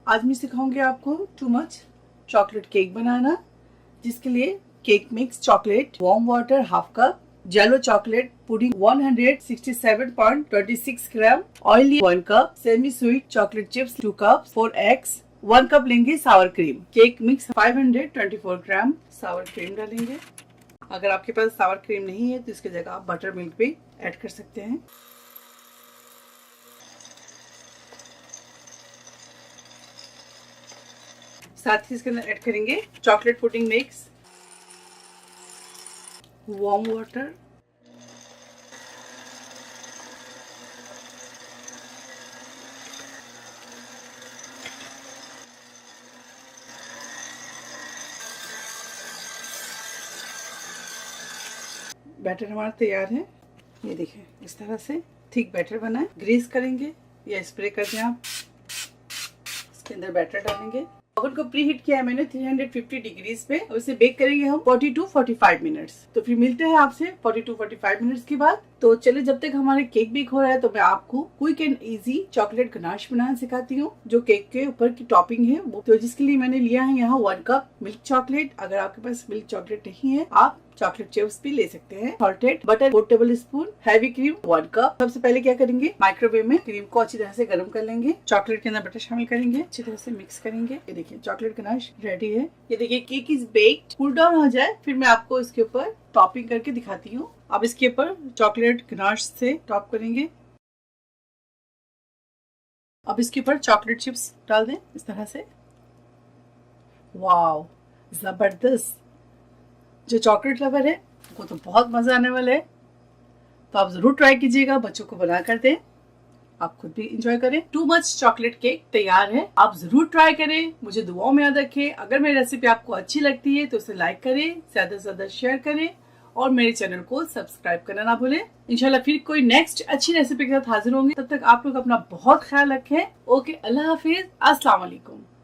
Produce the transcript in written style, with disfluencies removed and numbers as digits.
आज मैं सिखाऊंगी आपको टू मच चॉकलेट केक बनाना, जिसके लिए cake mix chocolate, warm water half cup, jello chocolate pudding 167.26 gram, oily 1 cup, semi sweet chocolate chips 2 cup, 4 eggs, 1 cup लेंगे sour cream, cake mix 524 gram sour cream डालेंगे। अगर आपके पास सावर cream नहीं है तो इसकी जगह आप बटर मिल्क भी ऐड कर सकते हैं। साथ ही इसके अंदर ऐड करेंगे chocolate pudding mix, warm water, batter हमारा तैयार है। ये देखिए इस तरह से थिक बैटर बना है। ग्रीस करेंगे या स्प्रे कर दें आप। इसके अंदर बैटर डालेंगे। ओवन को प्री हीट किया है मैंने 350 डिग्रीज पे। अब इसे बेक करेंगे हम 40 to 45 मिनट्स। तो फिर मिलते हैं आपसे 40 to 45 मिनट्स के बाद। तो चलिए, जब तक हमारे केक बेक हो रहा है तो मैं आपको quick and easy chocolate ganache बनाना सिखाती हूँ, जो केक के ऊपर की टॉपिंग है वो। तो जिसके लिए मैंने लिया है यहाँ 1 कप मिल्क चॉकलेट। अगर आपके पास मिल्क चॉकलेट नहीं है आप चॉकलेट चिप्स भी ले सकते हैं। Salted butter 4 table spoon, heavy cream 1 cup. सबसे पहले क्या करेंगे, माइक्रोवेव में क्रीम को अच्छी तरह से गर्म कर लेंगे। चॉकलेट के अंदर बटर शामिल करेंगे, अच्छी तरह से मिक्स करेंगे। ये देखिए चॉकलेट गनाश रेडी है। ये देखिए cake is baked. Cool down हो जाए फिर मैं आपको इसके ऊपर टॉपिंग करके दिखाती हूँ। अब इसके ऊपर चॉकलेट गनाश से टॉप करेंगे। अब इसके ऊपर चॉकलेट चिप्स डाल दें इस तरह से। वाओ, जबरदस्त। जो चॉकलेट लवर है वो तो बहुत मजा आने वाला है। तो आप जरूर ट्राई कीजिएगा, बच्चों को बना कर दें, आप खुद भी इंजॉय करें। टू मच चॉकलेट केक तैयार है। आप जरूर ट्राई करें, मुझे दुआओं में याद रखें। अगर मेरी रेसिपी आपको अच्छी लगती है तो उसे लाइक करें, ज्यादा से ज्यादा शेयर करें और मेरे चैनल को सब्सक्राइब करना ना भूलें। इंशाल्लाह फिर कोई नेक्स्ट अच्छी रेसिपी के साथ हाजिर होंगे। तब तक आप लोग अपना बहुत ख्याल रखें। ओके, अल्लाह हाफिज, अस्सलाम वालेकुम।